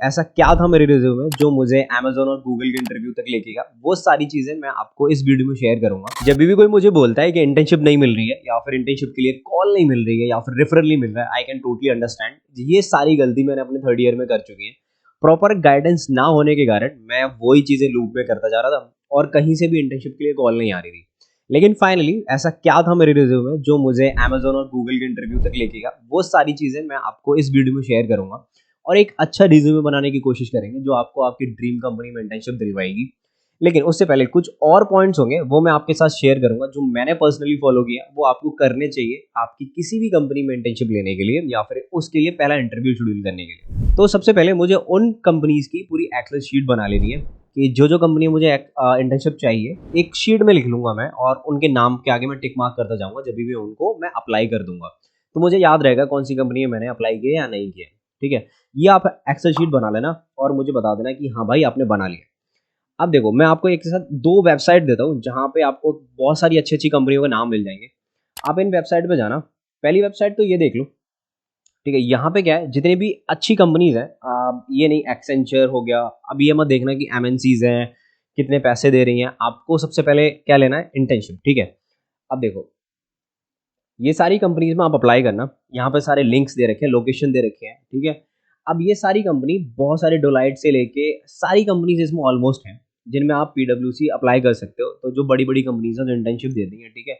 ऐसा क्या था मेरे रिज्यूमे में जो मुझे अमेज़न और गूगल के इंटरव्यू तक लेके गया, वो सारी चीज़ें मैं आपको इस वीडियो में शेयर करूँगा। जब भी कोई मुझे बोलता है कि इंटर्नशिप नहीं मिल रही है या फिर इंटर्नशिप के लिए कॉल नहीं मिल रही है या फिर रेफरल नहीं मिल रहा है, आई कैन टोटली अंडरस्टैंड। ये सारी गलती मैंने अपने थर्ड ईयर में कर चुकी है। प्रॉपर गाइडेंस ना होने के कारण मैं वही चीज़ें लूप में करता जा रहा था और कहीं से भी इंटर्नशिप के लिए कॉल नहीं आ रही थी। लेकिन फाइनली ऐसा क्या था मेरे रिज्यूमे में जो मुझे अमेज़न और गूगल के इंटरव्यू तक लेके गया, वो सारी चीज़ें मैं आपको इस वीडियो में शेयर करूँगा और एक अच्छा रिज्यूमे बनाने की कोशिश करेंगे जो आपको आपकी ड्रीम कंपनी में इंटर्नशिप दिलवाएगी। लेकिन उससे पहले कुछ और पॉइंट्स होंगे वो मैं आपके साथ शेयर करूंगा जो मैंने पर्सनली फॉलो किया, वो आपको करने चाहिए आपकी किसी भी कंपनी में इंटर्नशिप लेने के लिए या फिर उसके लिए पहला इंटरव्यू शेड्यूल करने के लिए। तो सबसे पहले मुझे उन कंपनीज की पूरी एक्सेल शीट बना लेनी है कि जो कंपनी मुझे इंटर्नशिप चाहिए एक शीट में लिख लूंगा मैं और उनके नाम के आगे मैं टिक मार्क करता जाऊंगा जब भी उनको मैं अप्लाई कर दूंगा, तो मुझे याद रहेगा कौन सी कंपनी में मैंने अप्लाई किया या नहीं किया। ठीक है, ये आप एक्सेल शीट बना लेना और मुझे बता देना कि हाँ भाई आपने बना लिया। अब देखो मैं आपको एक साथ दो वेबसाइट देता हूँ जहाँ पे आपको बहुत सारी अच्छी अच्छी कंपनियों के नाम मिल जाएंगे। आप इन वेबसाइट पे जाना। पहली वेबसाइट तो ये देख लो। ठीक है, यहाँ पे क्या है, जितनी भी अच्छी कंपनीज हैं, ये नहीं एक्सेंचर हो गया, अब ये मत देखना कि एमएनसीज हैं कितने पैसे दे रही हैं। आपको सबसे पहले क्या लेना है, इंटर्नशिप। ठीक है, अब देखो ये सारी कंपनीज में आप अप्लाई करना, यहाँ पे सारे लिंक्स दे रखे हैं, लोकेशन दे रखे हैं। ठीक है, अब ये सारी कंपनी बहुत सारे डोलाइट से लेके सारी कंपनीज इसमें ऑलमोस्ट हैं जिनमें आप पीडब्ल्यूसी अप्लाई कर सकते हो, तो जो बड़ी बड़ी कंपनीज हैं जो इंटर्नशिप देती हैं। ठीक है,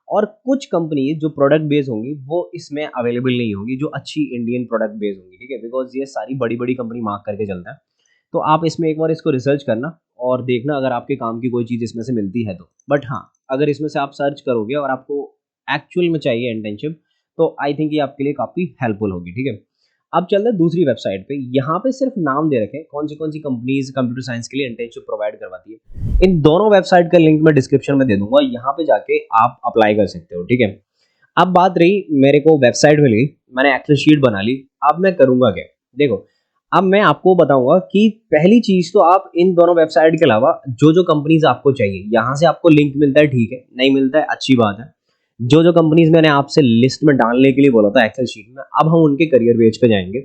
और कुछ कंपनीज जो प्रोडक्ट बेस होंगी वो इसमें अवेलेबल नहीं होंगी, जो अच्छी इंडियन प्रोडक्ट बेस होंगी। ठीक है, बिकॉज ये सारी बड़ी बड़ी कंपनी मार्क करके चलता है। तो आप इसमें एक बार इसको रिसर्च करना और देखना अगर आपके काम की कोई चीज़ इसमें से मिलती है तो। बट हाँ, अगर इसमें से आप सर्च करोगे और आपको एक्चुअल में चाहिए इंटर्नशिप, तो आई थिंक ये आपके लिए काफ़ी हेल्पफुल होगी। ठीक है, अब चलते हैं दूसरी वेबसाइट पे। यहाँ पे सिर्फ नाम दे रखे हैं कौन सी कंपनीज कंप्यूटर साइंस के लिए इंटर्नशिप प्रोवाइड करवाती है। इन दोनों वेबसाइट का लिंक मैं डिस्क्रिप्शन में दे दूंगा, यहाँ पे जाके आप अप्लाई कर सकते हो। ठीक है, अब बात रही मेरे को वेबसाइट मिल गई, मैंने एक्सेल शीट बना ली, अब मैं करूंगा क्या। देखो अब मैं आपको बताऊंगा कि पहली चीज तो आप इन दोनों वेबसाइट के अलावा जो कंपनीज आपको चाहिए, यहाँ से आपको लिंक मिलता है, ठीक है, नहीं मिलता है अच्छी बात है। जो कंपनीज मैंने आपसे लिस्ट में डालने के लिए बोला था एक्सेल शीट में, अब हम उनके करियर पेज पे जाएंगे।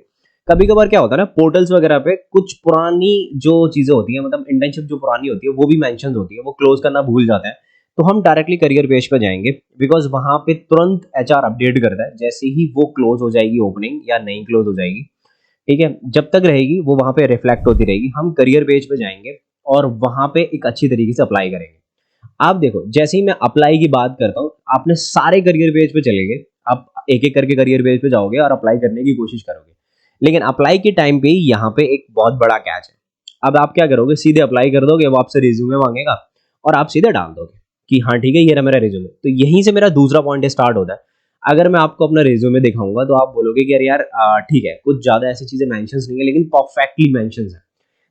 कभी कभार क्या होता है ना, पोर्टल्स वगैरह पे कुछ पुरानी जो चीजें होती है, मतलब इंटर्नशिप जो पुरानी होती है वो भी मेंशन होती है, वो क्लोज करना भूल जाता है। तो हम डायरेक्टली करियर पेज पे जाएंगे बिकॉज वहां पे तुरंत एचआर अपडेट करता है जैसे ही वो क्लोज हो जाएगी ओपनिंग या नहीं क्लोज हो जाएगी। ठीक है, जब तक रहेगी वो वहां पे रिफ्लेक्ट होती रहेगी। हम करियर पेज पे जाएंगे और वहां पे एक अच्छी तरीके से अप्लाई करेंगे। आप देखो जैसे ही मैं अप्लाई की बात करता हूँ, आपने सारे करियर पेज पे चले गए, आप एक एक करके करियर पेज पे जाओगे और अप्लाई करने की कोशिश करोगे। लेकिन अप्लाई के टाइम पे यहाँ पे एक बहुत बड़ा कैच है। अब आप क्या करोगे, सीधे अप्लाई कर दोगे, वो आपसे रिज्यूमे मांगेगा और आप सीधे डाल दोगे कि हाँ ठीक है ये रहा मेरा रिज्यूमे। तो यहीं से मेरा दूसरा पॉइंट स्टार्ट होता है। अगर मैं आपको अपना रिज्यूमे दिखाऊंगा तो आप बोलोगे कि यार ठीक है, कुछ ज्यादा ऐसी चीजें मेंशंस नहीं है लेकिन परफेक्टली मेंशंस है।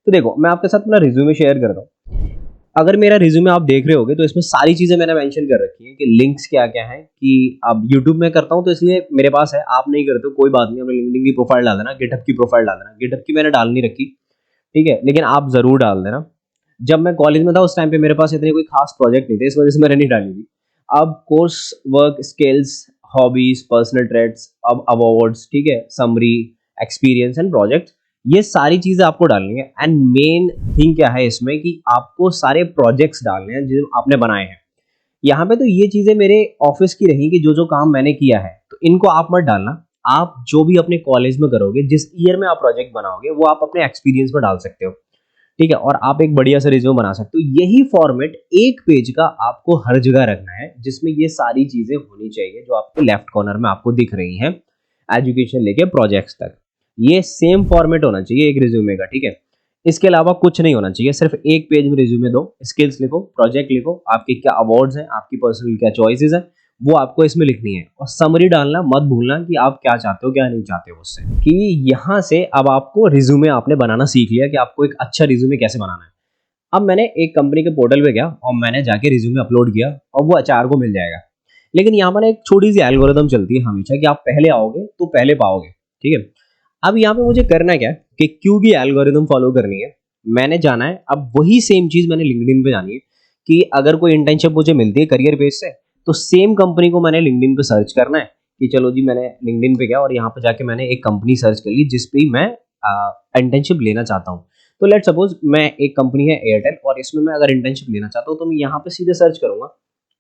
तो देखो मैं आपके साथ अपना रिज्यूमे शेयर करता हूँ। अगर मेरा रिज्यूमे आप देख रहे होगे तो इसमें सारी चीजें मैंने मेंशन कर रखी है कि लिंक्स क्या क्या है, कि अब यूट्यूब में करता हूं तो इसलिए मेरे पास है, आप नहीं करते हो कोई बात नहीं, अपने लिंक्डइन की प्रोफाइल डाल देना, गिटहब की प्रोफाइल डाल देना। गिटहब की मैंने डाल नहीं रखी, ठीक है, लेकिन आप जरूर डाल देना। जब मैं कॉलेज में था उस टाइम पे मेरे पास इतने कोई खास प्रोजेक्ट नहीं थे, इस वजह से मैंने नहीं डाली थी। अब course work skills, hobbies, personal traits, अब अवार्ड्स, ठीक है, समरी, एक्सपीरियंस एंड प्रोजेक्ट, ये सारी चीजें आपको डालनी है। एंड मेन थिंग क्या है इसमें कि आपको सारे प्रोजेक्ट्स डालने हैं जो आपने बनाए हैं। यहाँ पे तो ये चीजें मेरे ऑफिस की रही कि जो काम मैंने किया है, तो इनको आप मत डालना। आप जो भी अपने कॉलेज में करोगे, जिस ईयर में आप प्रोजेक्ट बनाओगे, वो आप अपने एक्सपीरियंस में डाल सकते हो। ठीक है, और आप एक बढ़िया सा रिज्यूम बना सकते हो। यही फॉर्मेट एक पेज का आपको हर जगह रखना है जिसमें ये सारी चीजें होनी चाहिए जो आपके लेफ्ट कॉर्नर में आपको दिख रही हैं, एजुकेशन लेके प्रोजेक्ट्स तक। ये सेम फॉर्मेट होना चाहिए एक रिज्यूमे का। ठीक है, इसके अलावा कुछ नहीं होना चाहिए, सिर्फ एक पेज में रिज्यूमे दो, स्किल्स लिखो, प्रोजेक्ट लिखो, आपके क्या अवार्ड्स हैं, आपकी पर्सनल क्या चॉइसेस हैं, वो आपको इसमें लिखनी है। और समरी डालना मत भूलना कि आप क्या चाहते हो क्या नहीं चाहते हो उससे। कि यहाँ से अब आपको रिज्यूमे आपने बनाना सीख लिया कि आपको एक अच्छा रिज्यूमे कैसे बनाना है। अब मैंने एक कंपनी के पोर्टल पे गया और मैंने जाके रिज्यूमे अपलोड किया और वो एचआर को मिल जाएगा। लेकिन यहाँ पर एक छोटी सी एल्गोरिथम चलती है हमेशा कि आप पहले आओगे तो पहले पाओगे। ठीक है, अब यहाँ पे मुझे करना क्या है कि क्यों की एल्गोरिथम फॉलो करनी है, मैंने जाना है। अब वही सेम चीज मैंने लिंक्डइन पे जानी है कि अगर कोई इंटर्नशिप मुझे मिलती है करियर पेज से, तो सेम कंपनी को मैंने लिंक्डइन पे सर्च करना है कि चलो जी मैंने लिंक्डइन पे गया और यहाँ पे जाके मैंने एक कंपनी सर्च कर ली जिस पे मैं इंटर्नशिप लेना चाहता हूँ, तो लेट सपोज मैं एक कंपनी है एयरटेल और इसमें मैं अगर इंटर्नशिप लेना चाहता हूँ तो मैं यहाँ पे सीधे सर्च करूंगा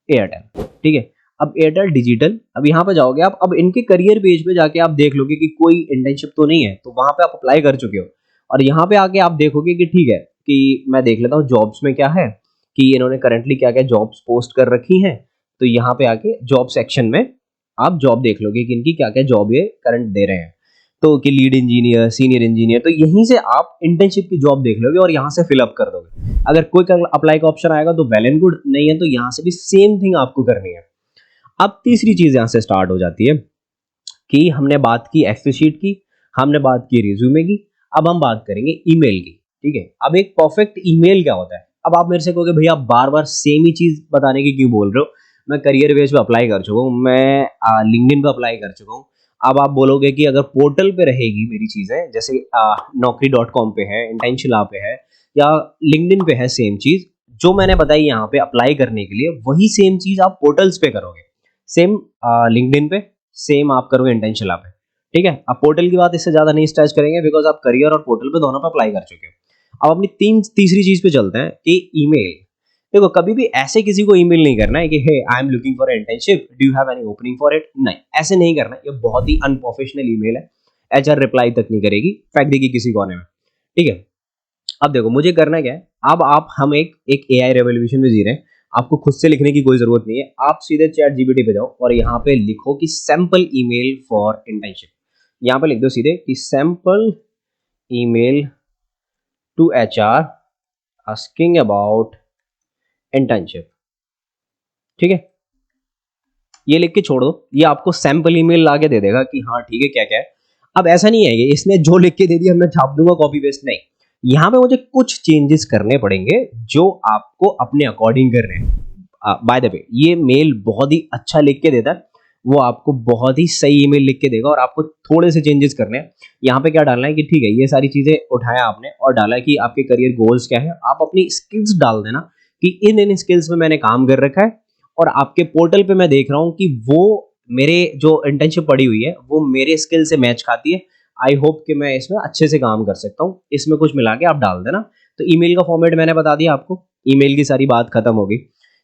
एयरटेल, ठीक है। अब एयरटेल डिजिटल, अब यहाँ पे जाओगे आप, अब इनके करियर पेज पे जाके आप देख लोगे कि कोई इंटर्नशिप तो नहीं है, तो वहां पे आप अप्लाई कर चुके हो। और यहाँ पे आके आप देखोगे कि ठीक है कि मैं देख लेता हूँ जॉब्स में क्या है, कि इन्होंने करंटली क्या क्या जॉब्स पोस्ट कर रखी हैं। तो यहाँ पे आके जॉब सेक्शन में आप जॉब देख लोगे कि इनकी क्या क्या जॉब ये करंट दे रहे हैं। तो कि लीड इंजीनियर, सीनियर इंजीनियर, तो यहीं से आप इंटर्नशिप की जॉब देख लोगे और यहाँ से फिलअप कर दोगे। अगर कोई अप्लाई का ऑप्शन आएगा तो वेल एंड गुड, नहीं है तो यहाँ से भी सेम थिंग आपको करनी है। अब तीसरी चीज यहाँ से स्टार्ट हो जाती है कि हमने बात की एक्सेल शीट की, हमने बात की रिज्यूमे की, अब हम बात करेंगे ईमेल की, ठीक है। अब एक परफेक्ट ईमेल क्या होता है? अब आप मेरे से कहोगे भैया आप बार बार सेम ही चीज बताने की क्यों बोल रहे हो, मैं करियर बेस पे अप्लाई कर चुका हूँ, मैं लिंक्डइन पे अप्लाई कर चुका हूँ। अब आप बोलोगे कि अगर पोर्टल पे रहेगी मेरी चीजें, जैसे naukri.com पे है, इंटेंशियला पे है या लिंक्डइन पे है, सेम चीज जो मैंने बताई यहाँ पे अप्लाई करने के लिए, वही सेम चीज आप पोर्टल्स पे करोगे, सेम लिंक्डइन पे, सेम आप करोगे इंटेंशियला पे, ठीक है। अब पोर्टल की बात इससे ज्यादा नहीं स्ट्रेच करेंगे बिकॉज आप करियर और पोर्टल पे दोनों पे अप्लाई कर चुके हो। अब अपनी तीसरी चीज पे चलते हैं कि ईमेल। देखो कभी भी ऐसे किसी को ईमेल नहीं करना है कि hey I am looking for internship, do you have any opening for it, नहीं, ऐसे नहीं करना है। ये बहुत ही अनप्रोफेशनल ईमेल है, एचआर रिप्लाई तक नहीं करेगी, फेंक देगी किसी कोने में, ठीक है। अब देखो मुझे करना क्या है, अब हम एक एआई रेवोल्यूशन में जी रहे हैं, आपको खुद से लिखने की कोई जरूरत नहीं है। आप सीधे चैट जीपीटी पे जाओ और यहाँ पे लिखो कि सैंपल ईमेल फॉर इंटर्नशिप, यहाँ पे लिख दो सीधे कि sample email to HR asking about internship, ठीक है। ये लिख के छोड़ो, ये आपको सैंपल ईमेल ला के दे देगा कि हाँ ठीक है क्या क्या है। अब ऐसा नहीं है कि इसने जो लिख के दे दिया मैं छाप दूंगा कॉपी पेस्ट, नहीं, यहाँ पे मुझे कुछ चेंजेस करने पड़ेंगे जो आपको अपने अकॉर्डिंग करने हैं। बाय द वे ये मेल बहुत ही अच्छा लिख के देता है, वो आपको बहुत ही सही ईमेल लिख के देगा और आपको थोड़े से चेंजेस करने हैं। यहाँ पे क्या डालना है कि ठीक है ये सारी चीजें उठाया आपने और डाला कि आपके करियर गोल्स क्या है, आप अपनी स्किल्स डाल देना कि इन स्किल्स में मैंने काम कर रखा है और आपके पोर्टल पे मैं देख रहा हूँ कि वो मेरे जो इंटर्नशिप पड़ी हुई है वो मेरे स्किल से मैच खाती है। आई होप कि मैं इसमें अच्छे से काम कर सकता हूँ, इसमें कुछ मिला के आप डाल देना। तो ईमेल का फॉर्मेट मैंने बता दिया आपको, ईमेल की सारी बात खत्म होगी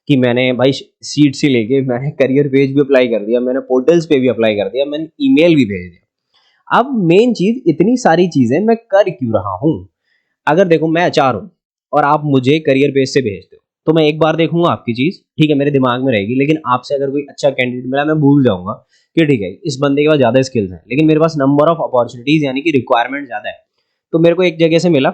कि मैंने भाई सीट से लेके मैंने करियर पेज भी अप्लाई कर दिया, मैंने पोर्टल्स पे भी अप्लाई कर दिया, मैंने ईमेल भी भेज दिया। अब मेन चीज, इतनी सारी चीजें मैं कर क्यों रहा हूँ? अगर देखो मैं एचआर हूँ और आप मुझे करियर पेज से भेजते हो तो मैं एक बार देखूंगा आपकी चीज, ठीक है, मेरे दिमाग में रहेगी, लेकिन आपसे अगर कोई अच्छा कैंडिडेट मिला मैं भूल जाऊंगा कि ठीक है इस बंदे के पास ज्यादा स्किल्स हैं, लेकिन मेरे पास नंबर ऑफ अपॉर्चुनिटीज यानी कि रिक्वायरमेंट ज्यादा है। तो मेरे को एक जगह से मिला,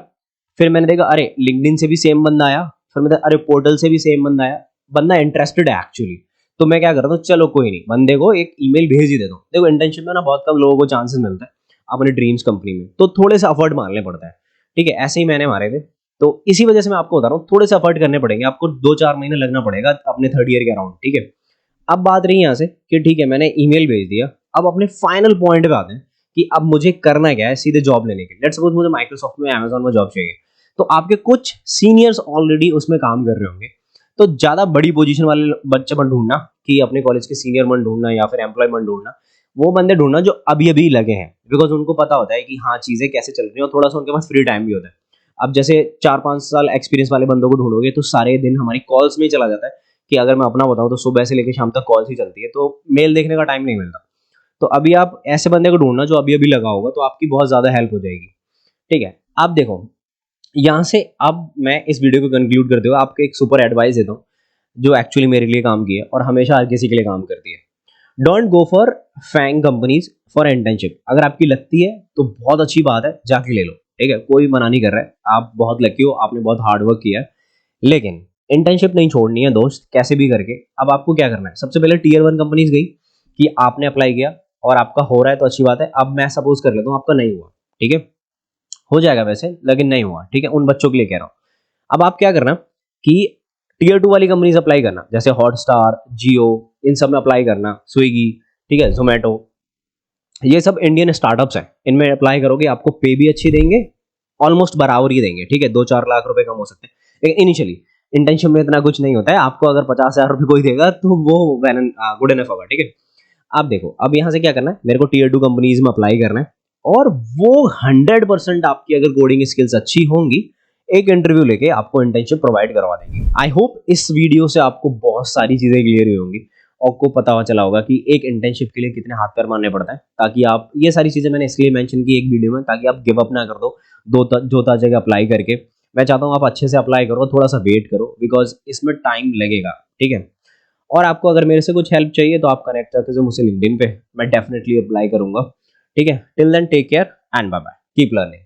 फिर मैंने देखा अरे लिंक्डइन से भी सेम बंदा आया, फिर मैं अरे पोर्टल से भी सेम बंदा आया, बंदा इंटरेस्टेड है एक्चुअली। तो मैं क्या करता हूँ, चलो कोई नहीं, बंदे को एक ईमेल भेज ही देता हूँ। देखो इंटर्नशिप में ना बहुत कम लोगों को चांसेस मिलता है अपने ड्रीम्स कंपनी में, तो थोड़े से एफर्ट मारने पड़ता है, ठीक है। ऐसे ही मैंने मारे थे, तो इसी वजह से मैं आपको बता रहा हूँ थोड़े से एफर्ट करने पड़ेंगे, आपको 2-4 महीने लगना पड़ेगा अपने थर्ड ईयर के अराउंड, ठीक है। अब बात रही यहाँ से कि ठीक है मैंने ईमेल भेज दिया, अब अपने फाइनल पॉइंट पे आते हैं कि अब मुझे करना क्या है सीधे जॉब लेने के लिए। लेट्स सपोज मुझे माइक्रोसॉफ्ट में, अमेजॉन में जॉब चाहिए, तो आपके कुछ सीनियर्स ऑलरेडी उसमें काम कर रहे होंगे, तो ज्यादा बड़ी पोजीशन वाले बच्चे मत ढूंढना कि अपने कॉलेज के सीनियर मत ढूंढना या फिर एम्प्लॉय मत ढूंढना, वो बंदे ढूंढना जो अभी अभी लगे हैं, बिकॉज उनको पता होता है कि हाँ चीजें कैसे चल रही है और थोड़ा सा उनके पास फ्री टाइम भी होता है। अब जैसे 4-5 साल एक्सपीरियंस वाले बंदों को ढूंढोगे तो सारे दिन हमारी कॉल्स में ही चला जाता है, कि अगर मैं अपना बताऊं तो सुबह से लेकर शाम तक कॉल्स ही चलती है, तो मेल देखने का टाइम नहीं मिलता। तो अभी आप ऐसे बंदे को ढूंढना जो अभी अभी लगा होगा, तो आपकी बहुत ज्यादा हेल्प हो जाएगी, ठीक है। आप देखो यहाँ से, अब मैं इस वीडियो को कंक्लूड करते हुए आपको एक सुपर एडवाइस देता हूँ जो एक्चुअली मेरे लिए काम की है और हमेशा हर किसी के लिए काम करती है। Don't go for FAANG companies for internship. अगर आपकी लगती है तो बहुत अच्छी बात है, जाके ले लो, ठीक है, कोई मना नहीं कर रहा है, आप बहुत लकी हो, आपने बहुत हार्ड वर्क किया है, लेकिन इंटर्नशिप नहीं छोड़नी है दोस्त, कैसे भी करके। अब आपको क्या करना है, सबसे पहले टियर 1 कंपनीज गई कि आपने अप्लाई किया और आपका हो रहा है तो अच्छी बात है। अब मैं सपोज कर लेता हूँ आपका नहीं हुआ, ठीक है, हो जाएगा वैसे लेकिन नहीं हुआ, ठीक है, उन बच्चों के लिए कह रहा हूँ। अब आप क्या करना कि टियर 2 वाली कंपनीज अप्लाई करना, जैसे हॉटस्टार, जियो, इन सब में अप्लाई करना, स्विगी, ठीक है, जोमेटो, ये सब इंडियन स्टार्टअप्स हैं, इनमें अप्लाई करोगे आपको पे भी अच्छी देंगे, ऑलमोस्ट बराबर ही देंगे, ठीक है, 2-4 लाख रुपए कम हो सकते हैं, लेकिन इनिशियली इंटर्नशिप में इतना कुछ नहीं होता है। आपको अगर 50,000 रुपए कोई देगा तो वो गुड इनफ होगा, ठीक है। आप देखो अब यहाँ से क्या करना है, मेरे को टियर 2 कंपनीज में अप्लाई करना है और वो 100% आपकी अगर कोडिंग स्किल्स अच्छी होंगी, एक इंटरव्यू लेके आपको इंटर्नशिप प्रोवाइड करवा देंगे। आई होप इस वीडियो से आपको बहुत सारी चीजें क्लियर हुई होंगी, आपको पता चला होगा कि एक इंटर्नशिप के लिए कितने हाथ पैर मारने पड़ता है, ताकि आप ये सारी चीजें मैंने इसलिए मेंशन की एक वीडियो में, ताकि आप गिव अप ना कर दो जो था जगह अप्लाई करके। मैं चाहता हूँ आप अच्छे से अप्लाई करो, थोड़ा सा वेट करो, बिकॉज इसमें टाइम लगेगा, ठीक है। और आपको अगर मेरे से कुछ हेल्प चाहिए तो आप कनेक्ट करके जो मुझसे लिंक्डइन पे, मैं डेफिनेटली अप्लाई करूंगा, ठीक है। Till then take care and bye bye, keep learning.